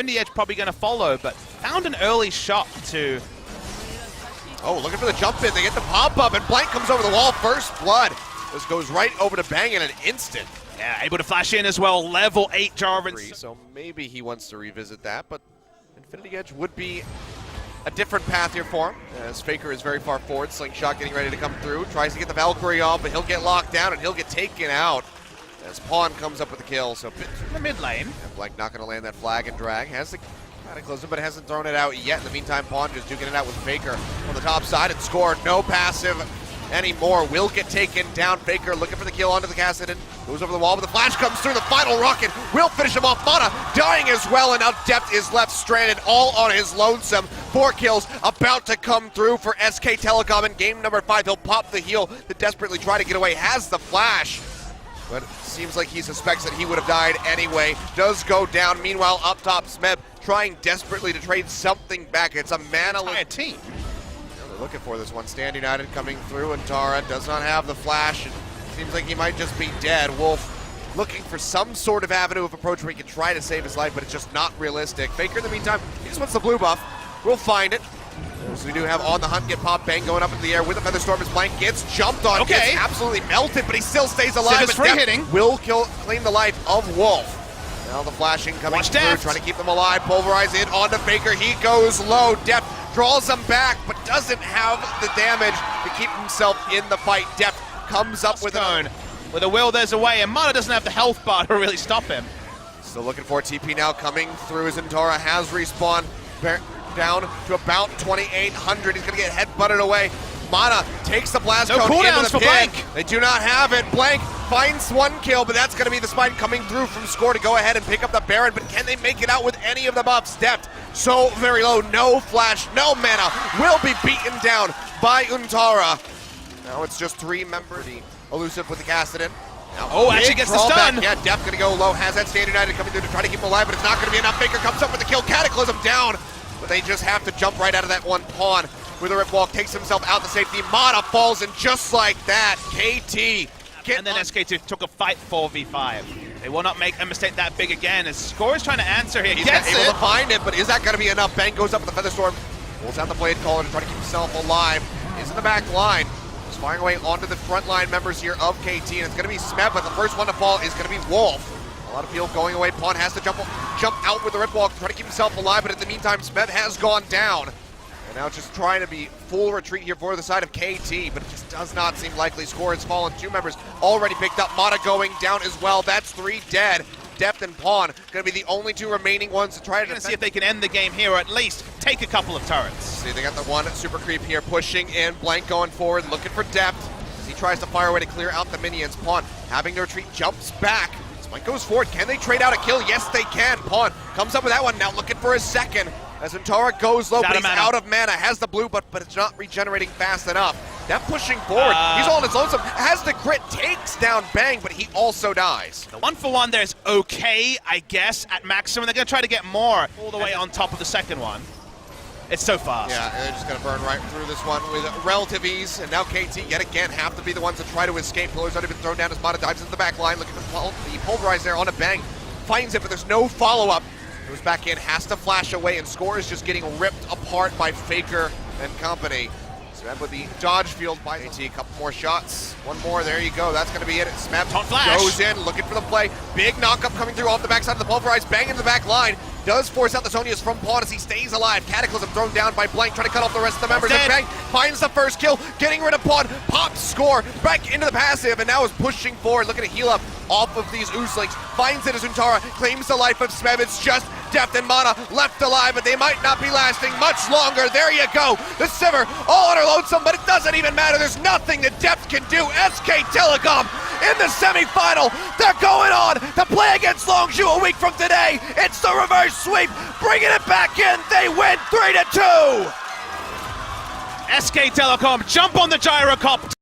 Infinity Edge probably going to follow, but found an early shot to... Oh, looking for the jump in. They get the pop-up, and Blank comes over the wall. First blood. This goes right over to Bang in an instant. Yeah, able to flash in as well. Level 8 Jarvan. So maybe he wants to revisit that, but Infinity Edge would be a different path here for him, as Faker is very far forward. Slingshot getting ready to come through. Tries to get the Valkyrie off, but he'll get locked down, and he'll get taken out as Pawn comes up with the kill. So in the mid lane. And Blank not going to land that flag and drag. Has the Cataclysm, but hasn't thrown it out yet. In the meantime, Pawn just duking it out with Faker on the top side and score. No passive anymore. Will get taken down. Faker looking for the kill onto the Kassadin. Goes over the wall, but the flash comes through. The final rocket will finish him off. Mana dying as well, and now Depth is left stranded all on his lonesome. 4 kills about to come through for SK Telecom in game number 5. He'll pop the heal to desperately try to get away. Has the flash, but it seems like he suspects that he would have died anyway. Does go down. Meanwhile, up top, Smeb trying desperately to trade something back. It's a mana-less team. They're looking for this one. Stand United coming through, and Tara does not have the flash. It seems like he might just be dead. Wolf looking for some sort of avenue of approach where he can try to save his life, but it's just not realistic. Faker, in the meantime, he just wants the blue buff. We'll find it. So we do have on the hunt, get pop, Bang going up into the air with a Featherstorm as Blank gets jumped on, gets absolutely melted, but he still stays alive. Civ is free hitting. Will claim the life of Wolf. Now the flashing coming through, trying to keep them alive. Pulverize in onto Faker. He goes low. Depth draws him back, but doesn't have the damage to keep himself in the fight. Depth comes up with an... With a will, there's a way, and Mana doesn't have the health bar to really stop him. Still looking for TP now coming through. Zentara has respawned down to about 2,800. He's going to get headbutted away. Mana takes the blast cone into the pin. They do not have it. Blank finds 1 kill, but that's going to be the spine coming through from Score to go ahead and pick up the Baron. But can they make it out with any of the buffs? Depth so very low. No flash, no mana. Will be beaten down by Untara. Now it's just 3 members. Elusive with the Kassadin. Actually gets the stun. Yeah, Depth going to go low. Has that Stand United coming through to try to keep him alive, but it's not going to be enough. Faker comes up with the kill. Cataclysm down. But they just have to jump right out of that one. Pawn with a rip walk takes himself out to safety. Mana falls, and just like that, KT. And then SKT took a fight 4v5. They will not make a mistake that big again, as Score is trying to answer here. He's able to find it, but is that going to be enough? Bang goes up with the Featherstorm. Pulls out the Blade Caller to try to keep himself alive. Is in the back line. He's firing away onto the front line members here of KT, and it's going to be Smeb, but the first one to fall is going to be Wolf. A lot of field going away. Pawn has to jump out with the rip walk to try to keep himself alive, but in the meantime, Smeb has gone down. And now just trying to be full retreat here for the side of KT, but it just does not seem likely. Score has fallen. 2 members already picked up. Mana going down as well. That's 3 dead. Depth and Pawn going to be the only 2 remaining ones to try to see if they can end the game here, or at least take a couple of turrets. See, they got the 1 super creep here pushing in. Blank going forward, looking for Depth as he tries to fire away to clear out the minions. Pawn having to retreat, jumps back. Blank goes forward. Can they trade out a kill? Yes, they can. Pawn comes up with that one. Now looking for his second. As Untara goes low, but he's out of mana. Has the blue, but it's not regenerating fast enough. That pushing forward. He's all on his lonesome. Has the crit, takes down Bang, but he also dies. The 1-for-1 there is okay, I guess, at maximum. They're going to try to get more all the way on top of the second one. It's so fast. Yeah, they're just going to burn right through this one with relative ease. And now KT, yet again, have to be the ones that try to escape. Pillar's already been thrown down as Mana dives into the back line. Looking for the pulverize there on a Bang. Finds it, but there's no follow-up. Goes back in, has to flash away, and Score is just getting ripped apart by Faker and company. Smeb with the dodge field by KT. A couple more shots. 1 more, there you go. That's going to be it. Smeb goes in, looking for the play. Big knock-up coming through off the backside of the pulverize. Bang in the back line. Does force out the Zonias from Pawn as he stays alive. Cataclysm thrown down by Blank, trying to cut off the rest of the members. And Bang finds the first kill, getting rid of Pawn. Pops Score back into the passive, and now is pushing forward, looking to heal up off of these Oozlings. Finds it as Untara claims the life of Smeb. It's just Depth and Mana left alive, but they might not be lasting much longer. There you go. The Sivir all on her lonesome, but it doesn't even matter. There's nothing that Depth can do. SK Telecom in the semifinal. They're going on to play against Longzhou a week from today. It's the reverse sweep, bringing it back in. They win 3-2. SK Telecom jump on the gyrocopter.